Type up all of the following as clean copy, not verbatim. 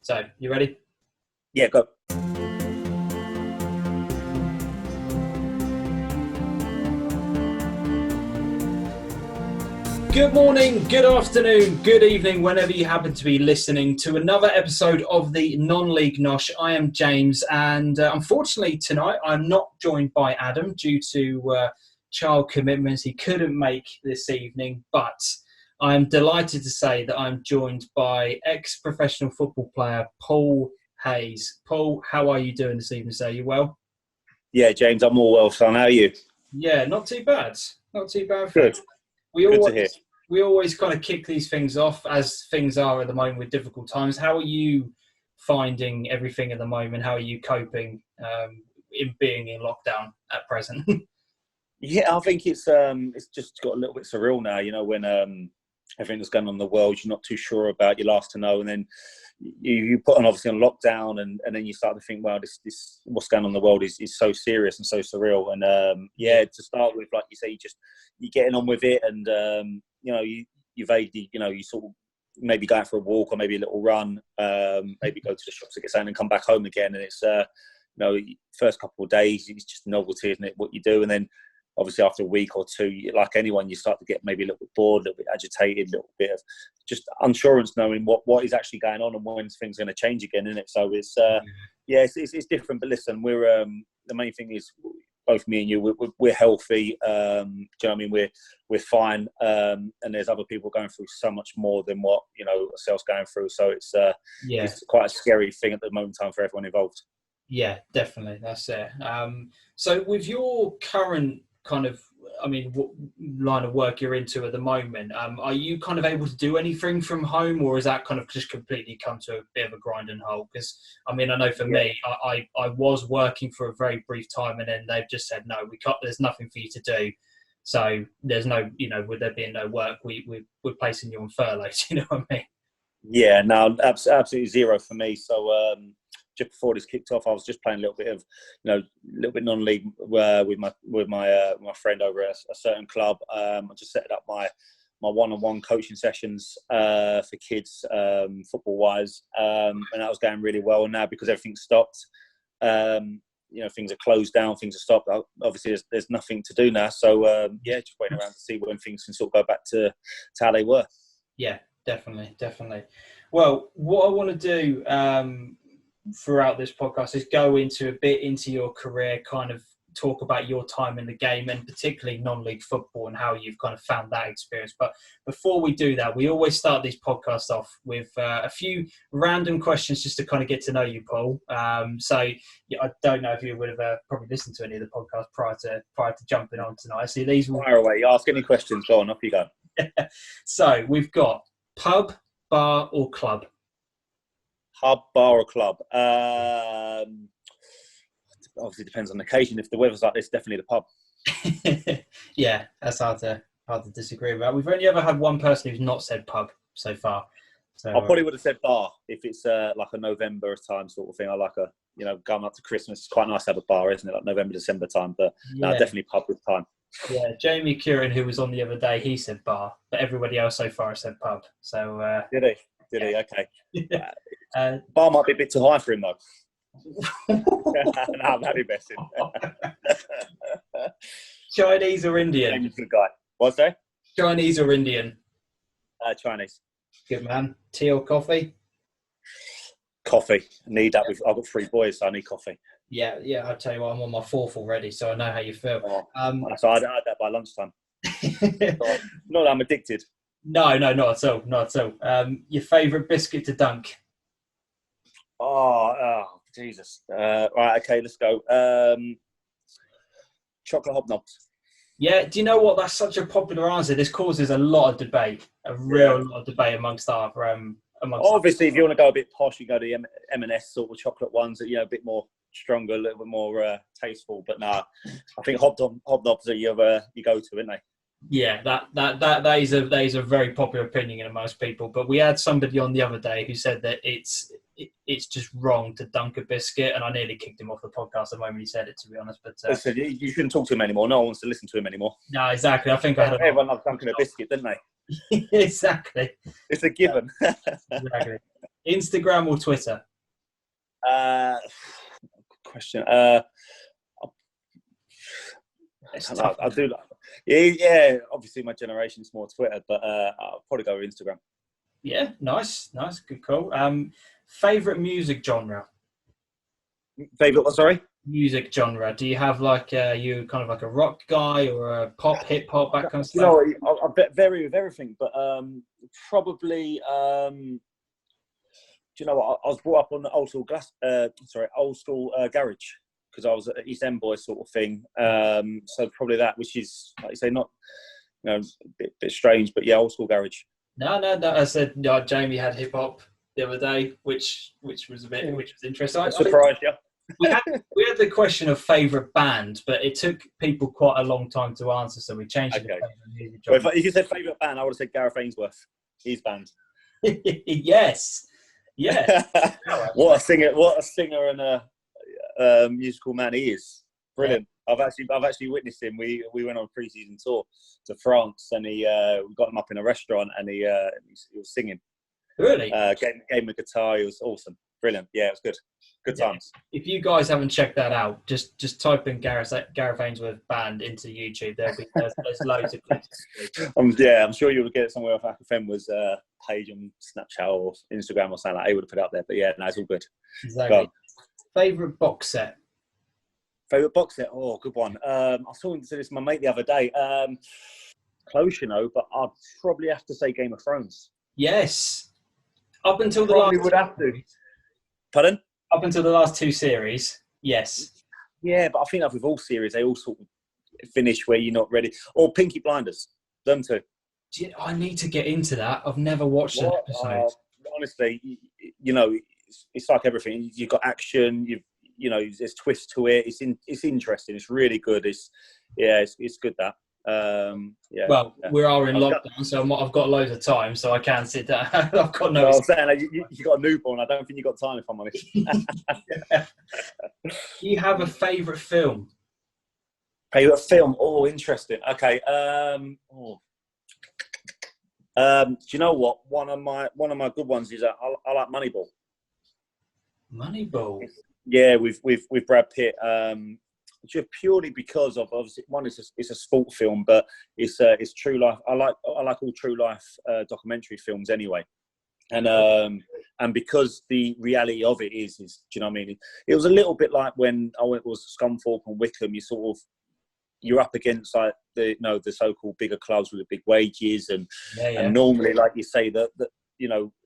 So, you ready? Yeah, go. Good morning, good afternoon, good evening, whenever you happen to be listening to another episode of the Non-League Nosh. I am James, and unfortunately tonight I'm not joined by Adam due to child commitments. He couldn't make this evening, but I'm delighted to say that I'm joined by ex-professional football player Paul Hayes. Paul, how are you doing this evening, sir? You well? Yeah, James, I'm all well, son. How are you? Yeah, not too bad. Not too bad. Good. Good to hear. We always kind of kick these things off as things are at the moment with difficult times. How are you finding everything at the moment? How are you coping in being in lockdown at present? Yeah, I think it's just got a little bit surreal now. You know, when everything that's going on in the world, you're not too sure about. You're last to know, and then you put on obviously on lockdown, and then you start to think, well, this what's going on in the world is so serious and so surreal. And to start with, like you say, you're getting on with it, and you vaguely, you sort of maybe go out for a walk or maybe a little run, maybe go to the shops to get something and come back home again. And it's, first couple of days, it's just novelty, isn't it, what you do? And then obviously after a week or two, like anyone, you start to get maybe a little bit bored, a little bit agitated, a little bit of just unsurance knowing what is actually going on and when things are going to change again, isn't it? So it's, it's different. But listen, we're, the main thing is, both me and you, we're healthy. Do you know what I mean? We're fine, and there's other people going through so much more than what ourselves going through. So it's quite a scary thing at the moment in time for everyone involved. Yeah, definitely, that's it. So with your current kind of, what line of work you're into at the moment, are you kind of able to do anything from home, or is that kind of just completely come to a bit of a grinding halt? Because I know for me, I was working for a very brief time, and then they've just said, no, we can't, there's nothing for you to do. So there's no, with there being no work, we're placing you on furlough. Do you know what I mean? Yeah, no, absolutely zero for me. So just before this kicked off, I was just playing a little bit of, non-league with my friend over at a certain club. I just set up my one-on-one coaching sessions for kids, football-wise, and that was going really well. And now because everything's stopped, things are closed down, things are stopped. Obviously, there's nothing to do now. So just waiting around to see when things can sort of go back to how they were. Yeah, definitely. Well, what I want to do throughout this podcast is go into a bit into your career, kind of talk about your time in the game and particularly non-league football and how you've kind of found that experience. But before we do that, we always start these podcasts off with a few random questions just to kind of get to know you, Paul. So I don't know if you would have probably listened to any of the podcasts prior to jumping on tonight. So these will fire away. Ask any questions. Go on, off you go. So we've got pub, bar, or club. Pub, bar, or club? Obviously, depends on the occasion. If the weather's like this, definitely the pub. Yeah, that's hard to disagree about. We've only ever had one person who's not said pub so far. So I probably would have said bar if it's like a November time sort of thing. I like going up to Christmas. It's quite nice to have a bar, isn't it? Like November, December time. But no, definitely pub with time. Yeah, Jamie Curran, who was on the other day, he said bar, but everybody else so far has said pub. So did he? Did he? Okay. Bar might be a bit too high for him though. No, I'm happy messing. Chinese or Indian? James, good guy. What's that? Chinese or Indian? Chinese. Good man. Tea or coffee? Coffee. Need that. I've got 3 boys, so I need coffee. Yeah. I'll tell you what, I'm on my 4th already, so I know how you feel. So I had that by lunchtime. Not that I'm addicted. No, not at all. Not at all. Your favourite biscuit to dunk? Oh, Jesus. Right, okay, let's go. Chocolate hobnobs. Yeah, do you know what? That's such a popular answer. This causes a lot of debate, lot of debate amongst our obviously, if you want to go a bit posh, you go to the M&S sort of chocolate ones that a bit more stronger, a little bit more tasteful. But nah, I think hobnobs are your go-to, aren't they? Yeah, that is a very popular opinion amongst people. But we had somebody on the other day who said that it's just wrong to dunk a biscuit, and I nearly kicked him off the podcast the moment he said it, to be honest. But listen, you shouldn't talk to him anymore. No one wants to listen to him anymore. No, exactly. I think everyone loves dunking a biscuit, didn't they? Exactly. It's a given. Exactly. Instagram or Twitter? Good question. I do. Yeah. Obviously, my generation's more Twitter, but I'll probably go with Instagram. Yeah, nice, good call. Favorite music genre? Favorite what? Sorry. Music genre. Do you have like you kind of like a rock guy or a pop, hip hop, that kind of stuff? You know, I vary with everything, but probably. Do you know what? I was brought up on the old school garage because I was at East End boy sort of thing. So probably that, which is like you say, not a bit strange, but yeah, old school garage. No. I said Jamie had hip hop the other day, which was interesting. I'm surprised, yeah. we had the question of favourite band, but it took people quite a long time to answer, so we changed it. Well, if you said favourite band, I would have said Gareth Ainsworth. His band. Yes. What a singer and a musical man he is. Brilliant. Yeah. I've actually witnessed him. We went on a pre-season tour to France, and we got him up in a restaurant, and he was singing. Really? Gave him a guitar. It was awesome. Brilliant. Yeah, it was good. Good times. If you guys haven't checked that out, just type in Gareth Ainsworth band into YouTube. There's loads of clips. I'm sure you'll get it somewhere off FM was page on Snapchat or Instagram or something like that. He would have put it up there. But yeah, no, it's all good. Exactly. Favorite box set? Favorite box set? Oh, good one. I was talking to this my mate the other day. Close, but I'd probably have to say Game of Thrones. Yes. Up until would have to. Pardon? Up until the last two series, yes. Yeah, but I think that with all series, they all sort of finish where you're not ready. Or Pinky Blinders, them too. I need to get into that. I've never watched an episode. Honestly, it's like everything. You've got action. There's twists to it. It's interesting. It's really good. It's good that. We are in lockdown, so I've got loads of time, so I can sit down. I've got no. Well, I'm saying you got a newborn. I don't think you got time, if I'm honest. Do you have a favourite film? Favourite film? Oh, interesting. Okay. Do you know what? One of my good ones is I like Moneyball. Moneyball. Yeah, with Brad Pitt. Just purely because of obviously one, it's a sport film, but it's true life. I like all true life documentary films anyway, and because the reality of it is do you know what I mean? It was a little bit like when I was Scunthorpe and Wickham. You're up against like the so-called bigger clubs with the big wages, and normally, like you say, that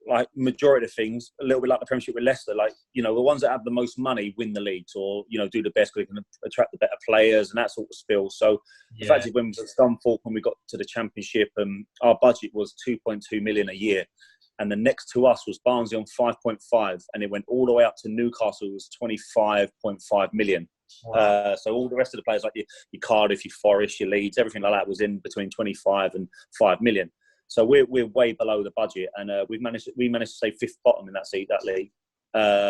like majority of things, a little bit like the Premiership with Leicester, like, the ones that have the most money win the leagues or, do the best because they can attract the better players and that sort of spill. So the fact is when we was at Scunthorpe, when we got to the Championship, our budget was 2.2 million a year. And the next to us was Barnsley on 5.5, and it went all the way up to Newcastle, it was 25.5 million. Wow. So all the rest of the players, like your Cardiff, your Forest, your Leeds, everything like that was in between 25 and 5 million. So we're way below the budget, and we managed to stay fifth bottom in that league.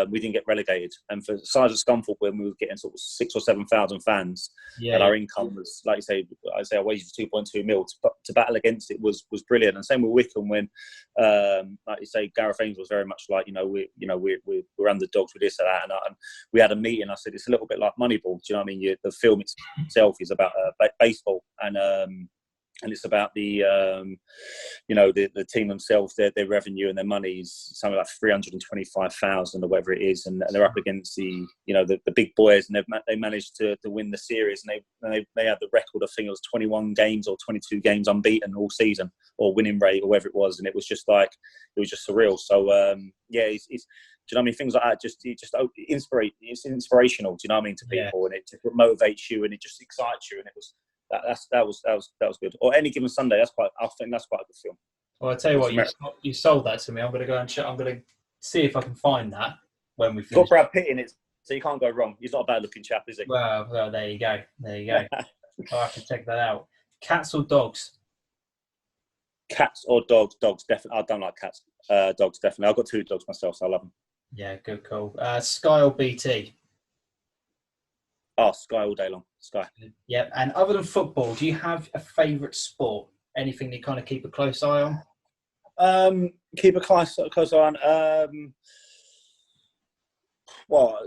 We didn't get relegated, and for the size of Scunthorpe, when we were getting sort of 6,000 or 7,000 fans, and our income was, like I say, our wages were 2.2 mil. To battle against it was brilliant. And same with Wickham, when, like you say, Gareth Ainsworth was very much like, we're underdogs with this or that, and we had a meeting. I said it's a little bit like Moneyball. Do you know what I mean? The film itself is about baseball, and it's about the team themselves, their revenue and their money is something like 325,000 or whatever it is, and they're up against the big boys, and they managed to win the series, and they had the record. I think it was 21 games or 22 games unbeaten all season, or winning rate or whatever it was, and it was just surreal. So it's do you know what I mean? Things like that it's inspirational. Do you know what I mean, to people, and it just motivates you and it just excites you, and it was. That was good. Or Any Given Sunday. I think that's quite a good film. Well, I tell you what, you sold that to me. I'm going to go and check. I'm going to see if I can find that when we finish. Got Brad Pitt in it, so you can't go wrong. He's not a bad-looking chap, is he? Well, there you go. I'll have to check that out. Cats or dogs? Cats or dogs? Dogs, definitely. I don't like cats. Dogs, definitely. I've got 2 dogs myself, so I love them. Yeah, good call. Sky or BT? Oh, Sky all day long. Sky. Yeah, and other than football, do you have a favourite sport? Anything you kind of keep a close eye on? Keep a close eye on. Well,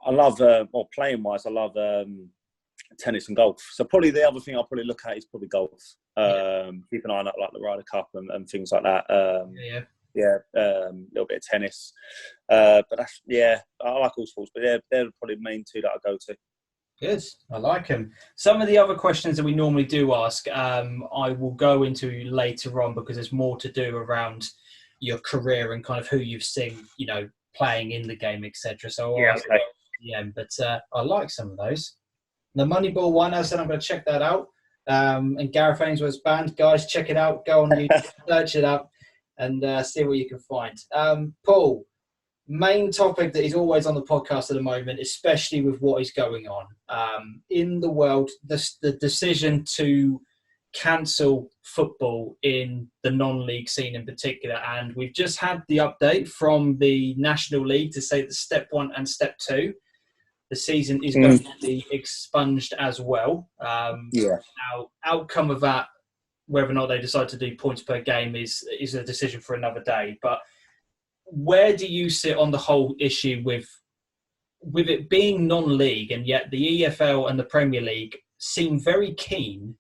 I love, well, playing wise, I love tennis and golf. So probably the other thing I'll probably look at is probably golf. Keep an eye on like the Ryder Cup and things like that. A little bit of tennis. But that's, I like all sports, but they're probably the main two that I go to. Good. I like them. Some of the other questions that we normally do ask, I will go into later on because there's more to do around your career and kind of who you've seen, playing in the game, etc. So but I like some of those. The Moneyball one, as I said, I'm going to check that out. And Gareth Ainsworth's band, guys, check it out. Go on YouTube, search it up, and see what you can find. Paul, main topic that is always on the podcast at the moment, especially with what is going on in the world, the decision to cancel football in the non-league scene in particular. And we've just had the update from the National League to say that Step 1 and Step 2, the season is going to be expunged as well. Now, outcome of that, whether or not they decide to do points per game is a decision for another day. But where do you sit on the whole issue with it being non-league, and yet the EFL and the Premier League seem very keen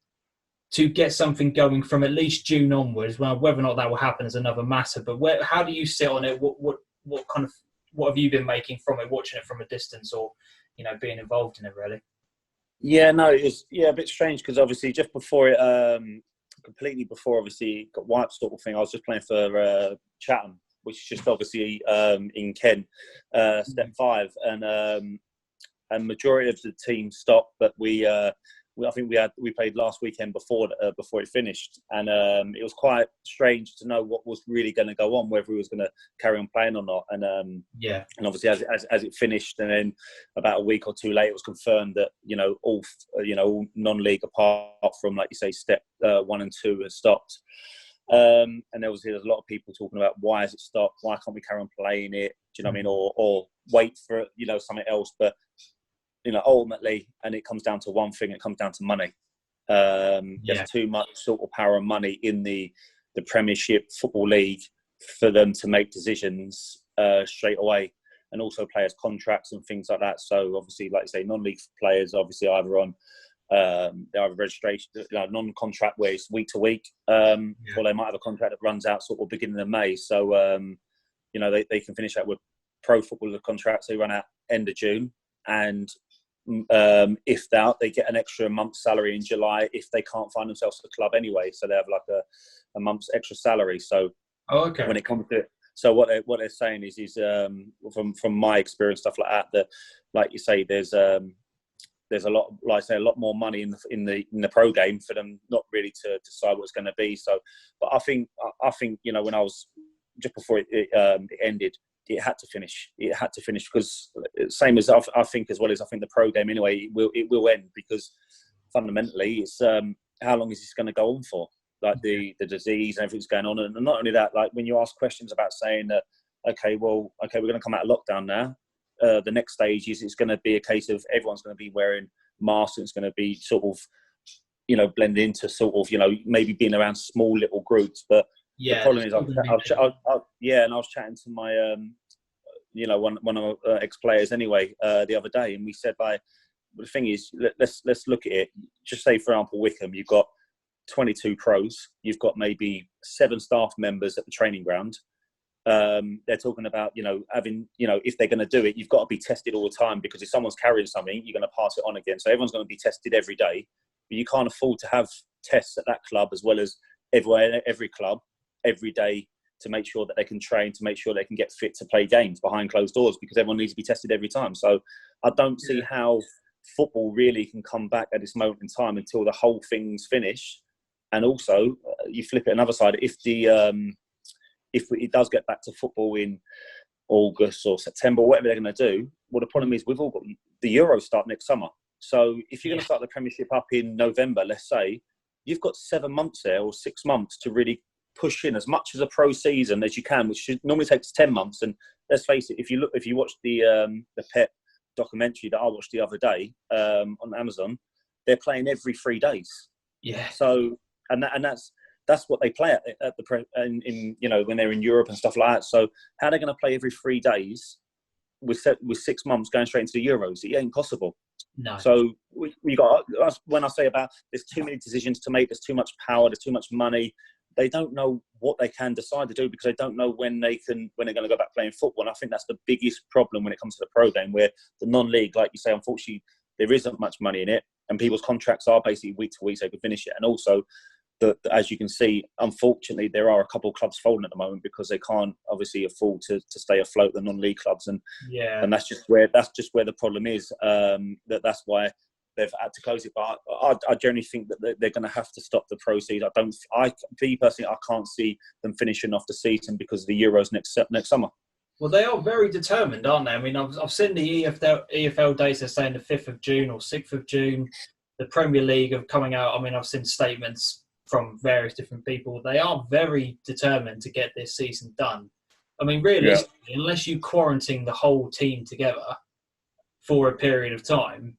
to get something going from at least June onwards? Well, whether or not that will happen is another matter. But how do you sit on it? What have you been making from it, watching it from a distance, or being involved in it really? Yeah, no, it was a bit strange because obviously just before it, completely before obviously it got wiped sort of thing, I was just playing for Chatham, which is just obviously in Kent, Step 5, and majority of the team stopped, but I think we played last weekend before it finished, and it was quite strange to know what was really going to go on, whether we was going to carry on playing or not. And and obviously as it finished, and then about a week or two later, it was confirmed that all non-league apart from, like you say, Step 1 and 2 has stopped. And there's a lot of people talking about why has it stopped? Why can't we carry on playing it? Do you know what I mean? Or wait for something else, but. Ultimately, and it comes down to one thing, it comes down to money. There's too much sort of power and money in the Premiership Football League for them to make decisions straight away, and also players' contracts and things like that. So obviously, like I say, non-league players obviously either on they either registration, non-contract where it's week to week, or they might have a contract that runs out sort of beginning of May. So they can finish that with pro footballer contracts. They run out end of June, and if they get an extra month's salary in July if they can't find themselves at the club anyway, so they have like a month's extra salary. So when it comes to it, so what they're saying is from my experience, stuff like that like you say, there's a lot, like I say, a lot more money in the pro game for them not really to decide what it's going to be. So, but I think when I was just before it ended, it had to finish. It had to finish because same as I think the pro game anyway, it will end, because fundamentally it's how long is this going to go on for? Like the disease and everything's going on, and not only that, like when you ask questions about saying that, we're going to come out of lockdown now. The next stage is it's going to be a case of everyone's going to be wearing masks, and it's going to be sort of blended into sort of maybe being around small little groups, but. The problem is, and I was chatting to my, one of my ex-players anyway the other day, and we said, the thing is, let's look at it. Just say, for example, Wickham, you've got 22 pros, you've got maybe 7 staff members at the training ground. They're talking about, having, if they're going to do it, you've got to be tested all the time, because if someone's carrying something, you're going to pass it on again. So everyone's going to be tested every day, but you can't afford to have tests at that club as well as every club. Every day, to make sure that they can train, to make sure they can get fit to play games behind closed doors, because everyone needs to be tested every time. So I don't see how football really can come back at this moment in time until the whole thing's finished. And also, you flip it another side. If it does get back to football in August or September, whatever they're going to do, well, the problem is we've all got the Euros start next summer. So if you're going to start the Premiership up in November, let's say, you've got 7 months there, or 6 months, to really push in as much as a pro season as you can, which normally takes 10 months. And let's face it, if you watch the Pep documentary that I watched the other day on Amazon, they're playing every 3 days. Yeah. So and that's that's what they play at in you know, when they're in Europe and stuff like that. So how are they going to play every 3 days with 6 months going straight into the Euros? It ain't possible. No. So we got, when I say about there's too many decisions to make, there's too much power, there's too much money. They don't know what they can decide to do because they don't know when they're going to go back playing football. And I think that's the biggest problem when it comes to the pro game, where the non-league, like you say, unfortunately, there isn't much money in it, and people's contracts are basically week to week so they can finish it. And also, as you can see, unfortunately, there are a couple of clubs folding at the moment because they can't obviously afford to stay afloat, the non-league clubs, and that's just where the problem is. That's why they've had to close it. But I generally think that they're going to have to stop the pro season. Me personally, I can't see them finishing off the season because of the Euros next summer. Well, they are very determined, aren't they? I mean, I've seen the EFL data saying the 5th of June or 6th of June. The Premier League are coming out. I mean, I've seen statements from various different people. They are very determined to get this season done. I mean, realistically, unless you quarantine the whole team together for a period of time,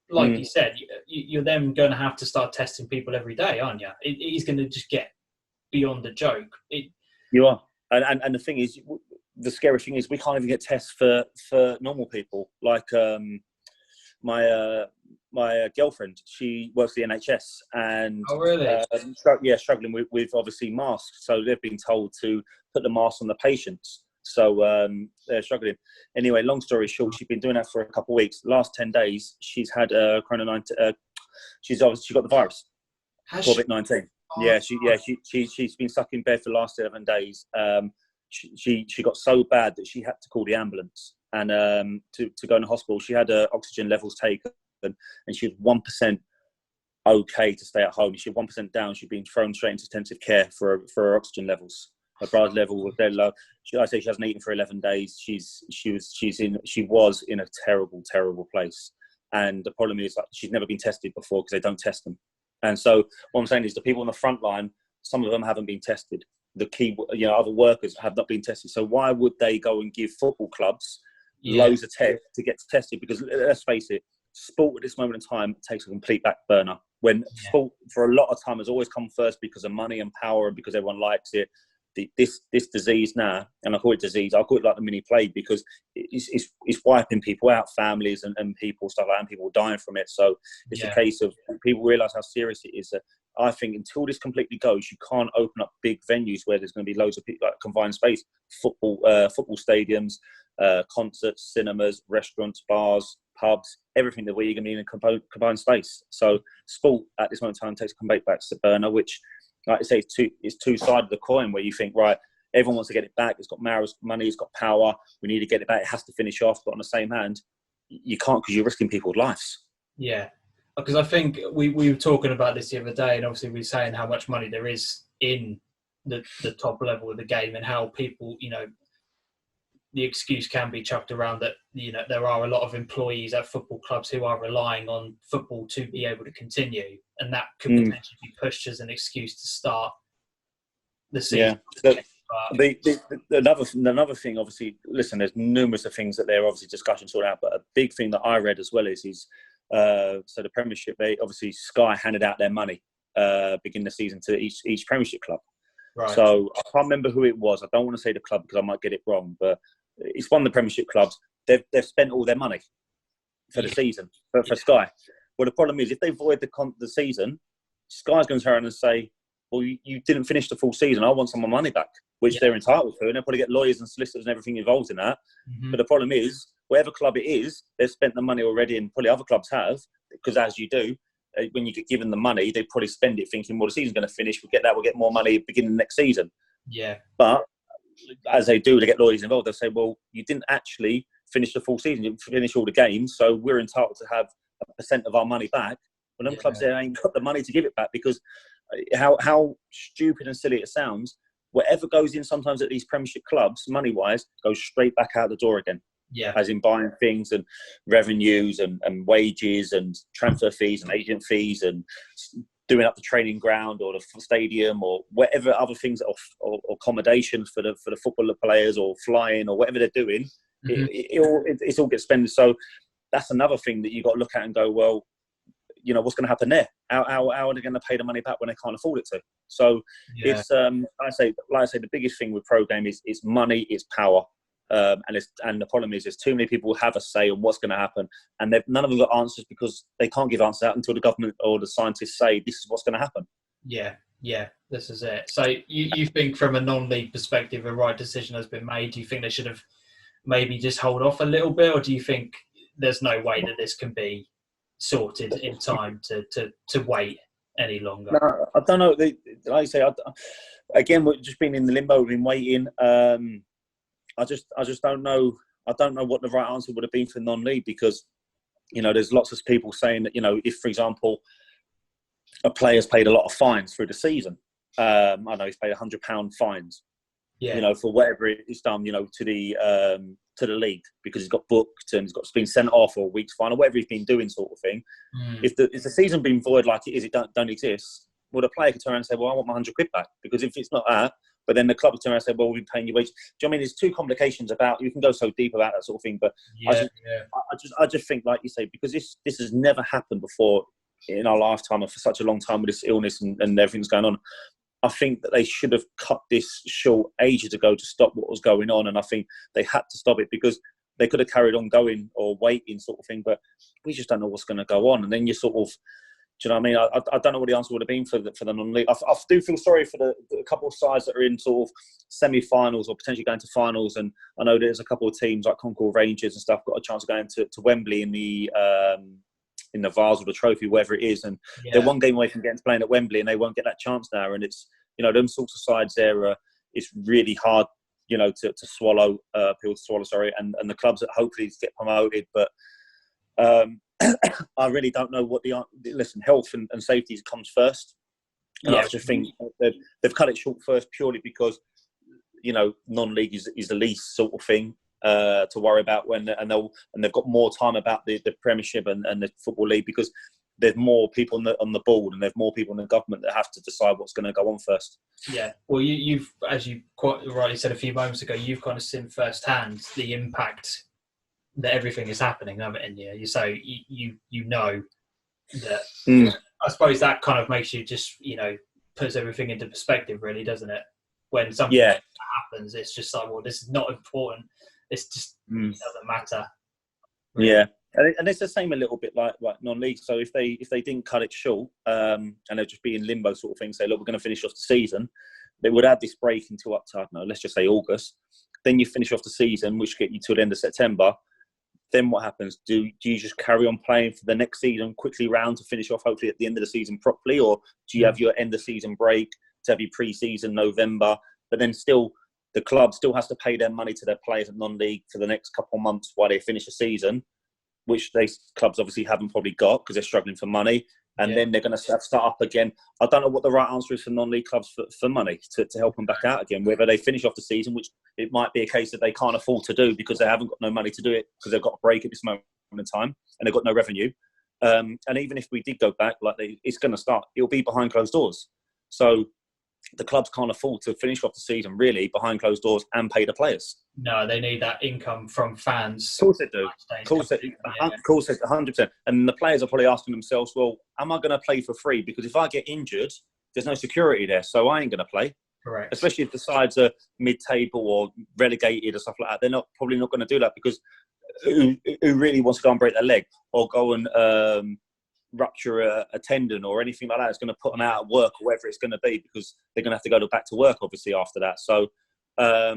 like you said, you're then going to have to start testing people every day, aren't you? It is going to just get beyond a joke. You are. And the thing is, the scary thing is we can't even get tests for normal people. Like my girlfriend, she works for the NHS, and struggling with obviously masks. So they've been told to put the mask on the patients. So they're struggling. Anyway, long story short, she's been doing that for a couple of weeks. The last 10 days, she's had Corona-19. She's obviously got the virus, COVID-19. She's been stuck in bed for the last 11 days. She got so bad that she had to call the ambulance and to go in the hospital. She had her oxygen levels taken, and she was 1% okay to stay at home. She was 1% down. She'd been thrown straight into intensive care for her oxygen levels. Her blood level was very low. I say she hasn't eaten for 11 days. She was in a terrible, terrible place. And the problem is, like, she's never been tested before because they don't test them. And so what I'm saying is the people on the front line, some of them haven't been tested. The key, other workers have not been tested. So why would they go and give football clubs loads of tests to get tested? Because let's face it, sport at this moment in time takes a complete back burner. When sport, for a lot of time, has always come first because of money and power and because everyone likes it. This disease now, and I call it disease, I call it like the mini plague because it's wiping people out, families and people, stuff like that, and people dying from it. So it's a case of people realise how serious it is. I think until this completely goes, you can't open up big venues where there's going to be loads of people, like confined space, football stadiums, concerts, cinemas, restaurants, bars, pubs, everything that where you're going to be in a combined space. So sport at this moment in time takes a complete back burner, which, like I say, it's two sides of the coin where you think, right, everyone wants to get it back. It's got money, it's got power. We need to get it back. It has to finish off. But on the same hand, you can't because you're risking people's lives. Yeah, because I think we were talking about this the other day, and obviously we were saying how much money there is in the top level of the game and how people, the excuse can be chucked around that, there are a lot of employees at football clubs who are relying on football to be able to continue. And that could potentially be pushed as an excuse to start the season. Another thing, obviously, listen, there's numerous of things that there are obviously discussions sorted out, but a big thing that I read as well is so the Premiership, obviously Sky handed out their money beginning the season to each Premiership club. Right. So I can't remember who it was. I don't want to say the club because I might get it wrong, but it's one of the Premiership clubs. They've spent all their money for the season for Sky. Well, the problem is if they void the season, Sky's going to turn around and say, well, you didn't finish the full season. I want some of my money back, which they're entitled to. And they'll probably get lawyers and solicitors and everything involved in that. Mm-hmm. But the problem is, whatever club it is, they've spent the money already, and probably other clubs have, because as you do, when you get given the money, they probably spend it thinking, well, the season's going to finish. We'll get more money beginning next season. Yeah. But as they do, they get lawyers involved. They'll say, well, you didn't actually finish the full season. You didn't finish all the games. So we're entitled to have a % of our money back. But them clubs there ain't got the money to give it back because how stupid and silly it sounds, whatever goes in sometimes at these Premiership clubs, money-wise, goes straight back out the door again. Yeah. As in buying things and revenues and wages and transfer fees and agent fees and doing up the training ground or the stadium or whatever other things or accommodations for the footballer players or flying or whatever they're doing, it all gets spent. So that's another thing that you've got to look at and go, well, what's going to happen there? How are they going to pay the money back when they can't afford it to? So it's like I say, the biggest thing with pro game is money, it's power. And the problem is there's too many people who have a say on what's going to happen, and none of them got answers because they can't give answers out until the government or the scientists say this is what's going to happen. Yeah, this is it. So you think from a non-league perspective a right decision has been made? Do you think they should have maybe just hold off a little bit, or do you think there's no way that this can be sorted in time to wait any longer? No, I don't know. Like I say, again, we've just been in the limbo, we've been waiting. I just don't know. I don't know what the right answer would have been for non-league, because, there's lots of people saying that, if, for example, a player's paid a lot of fines through the season. I know he's paid £100 fines, for whatever it's done, to the league, because he's got booked and he's been sent off, or a week's fine, or whatever he's been doing, sort of thing. If the season been void like it is, it don't exist. Well, the player could turn around and say, well, I want my £100 back, because if it's not that, but then the club will turn around and say, well, we'll be paying you wages. Do you know what I mean? There's two complications about, you can go so deep about that sort of thing, but I just think, like you say, because this has never happened before in our lifetime, or for such a long time, with this illness and everything's going on. I think that they should have cut this short ages ago to stop what was going on, and I think they had to stop it, because they could have carried on going or waiting, sort of thing, but we just don't know what's going to go on. And then you sort of, do you know what I mean? I don't know what the answer would have been for the non-league. I do feel sorry for the couple of sides that are in sort of semi-finals or potentially going to finals. And I know there's a couple of teams like Concord Rangers and stuff got a chance of going to Wembley in the Vase or the Trophy, wherever it is. And they're one game away from getting to playing at Wembley, and they won't get that chance now. And it's, them sorts of sides there, it's really hard, to swallow, people to swallow, sorry. And the clubs that hopefully get promoted. But I really don't know what listen, health and safety comes first. And I just think they've cut it short first purely because, non-league is the least sort of thing to worry about and they've got more time about the Premiership and the Football League, because there's more people on the board and there's more people in the government that have to decide what's going to go on first. Yeah, well, you've, as you quite rightly said a few moments ago, you've kind of seen firsthand the impact that everything is happening, haven't you? So you know that. I suppose that kind of makes you just, puts everything into perspective, really, doesn't it? When something happens, it's just like, well, this is not important. It's just doesn't matter. Really. Yeah, and it's the same a little bit like non-league. So if they didn't cut it short and they'd just be in limbo sort of thing, say, look, we're going to finish off the season, they would add this break until up to, I don't know, let's just say August. Then you finish off the season, which get you to the end of September. Then what happens? Do you just carry on playing for the next season, quickly round to finish off, hopefully at the end of the season properly? Or do you have your end of season break to have your pre-season November? But then still, the club still has to pay their money to their players at non-league for the next couple of months while they finish the season, which clubs obviously haven't probably got because they're struggling for money. And then they're going to start up again. I don't know what the right answer is for non-league clubs for money to help them back out again, whether they finish off the season, which it might be a case that they can't afford to do because they haven't got no money to do it because they've got a break at this moment in time and they've got no revenue. And even if we did go back, it's going to start. It'll be behind closed doors. So the clubs can't afford to finish off the season really behind closed doors and pay the players. No, they need that income from fans. Of course they do. Of course they 100%. And the players are probably asking themselves, well, am I going to play for free? Because if I get injured, there's no security there, so I ain't going to play. Correct. Especially if the sides are mid-table or relegated or stuff like that. They're probably not going to do that because who really wants to go and break their leg or go and rupture a tendon or anything like that? It's going to put them out of work or whatever it's going to be because they're going to have to go back to work obviously after that. So I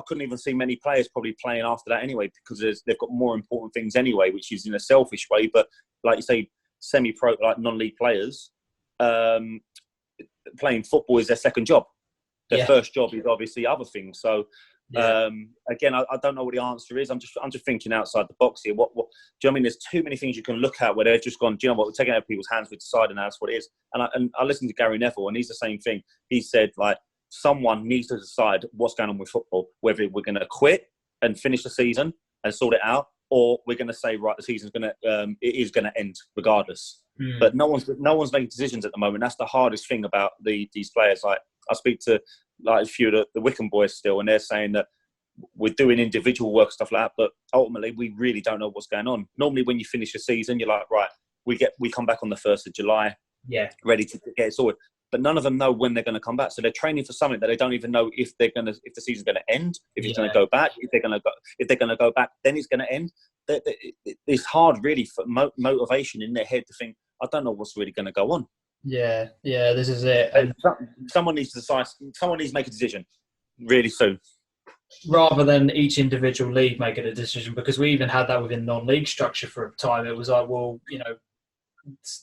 couldn't even see many players probably playing after that anyway because they've got more important things anyway, which is in a selfish way. But like you say, semi-pro, like non-league players, playing football is their second job. Their first job is obviously other things. So again, I don't know what the answer is. I'm just thinking outside the box here. What do you know what I mean? There's too many things you can look at where they've just gone, do you know what, we're taking it out of people's hands, we're deciding that's what it is. And I listened to Gary Neville and he's the same thing. He said, like, someone needs to decide what's going on with football, whether we're going to quit and finish the season and sort it out, or we're going to say, right, the season's going to, it is going to end regardless. But no one's making decisions at the moment. That's the hardest thing about these players. Like, I speak to like a few of the Wickham boys still, and they're saying that we're doing individual work, stuff like that, but ultimately we really don't know what's going on. Normally when you finish a season, you're like, right, we come back on the 1st of July, ready to get it sorted. But none of them know when they're going to come back. So they're training for something that they don't even know if the season's going to end, if it's going to go back, if they're going to go back, then it's going to end. It's hard, really, for motivation in their head to think, I don't know what's really going to go on. Yeah, this is it. And someone needs to decide. Someone needs to make a decision really soon, rather than each individual league making a decision. Because we even had that within non-league structure for a time. It was like, well,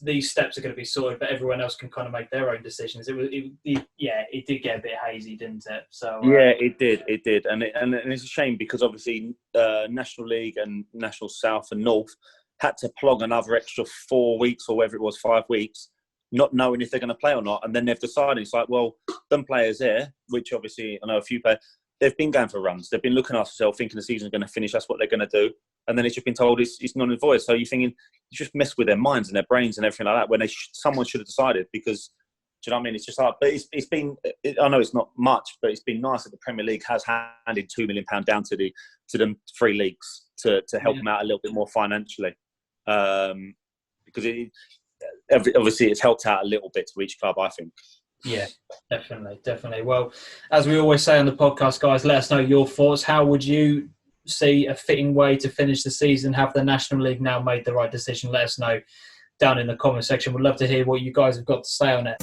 these steps are going to be sorted, but everyone else can kind of make their own decisions. It did get a bit hazy, didn't it? So it did, and it's a shame because obviously National League and National South and North had to plug another extra 4 weeks or whatever it was, 5 weeks, not knowing if they're going to play or not, and then they've decided it's like, well, them players there, which obviously I know a few players, they've been going for runs, they've been looking after themselves, thinking the season's going to finish, that's what they're going to do. And then it's just been told it's non void. So you're thinking, you just mess with their minds and their brains and everything like that when someone should have decided, because, do you know what I mean? It's just hard. But it's been, I know it's not much, but it's been nice that the Premier League has handed £2 million down to them 3 leagues to help them out a little bit more financially. Because obviously it's helped out a little bit to each club, I think. Yeah, definitely. Well, as we always say on the podcast, guys, let us know your thoughts. How would you see a fitting way to finish the season? Have the National League now made the right decision? Let us know down in the comment section. We'd love to hear what you guys have got to say on it.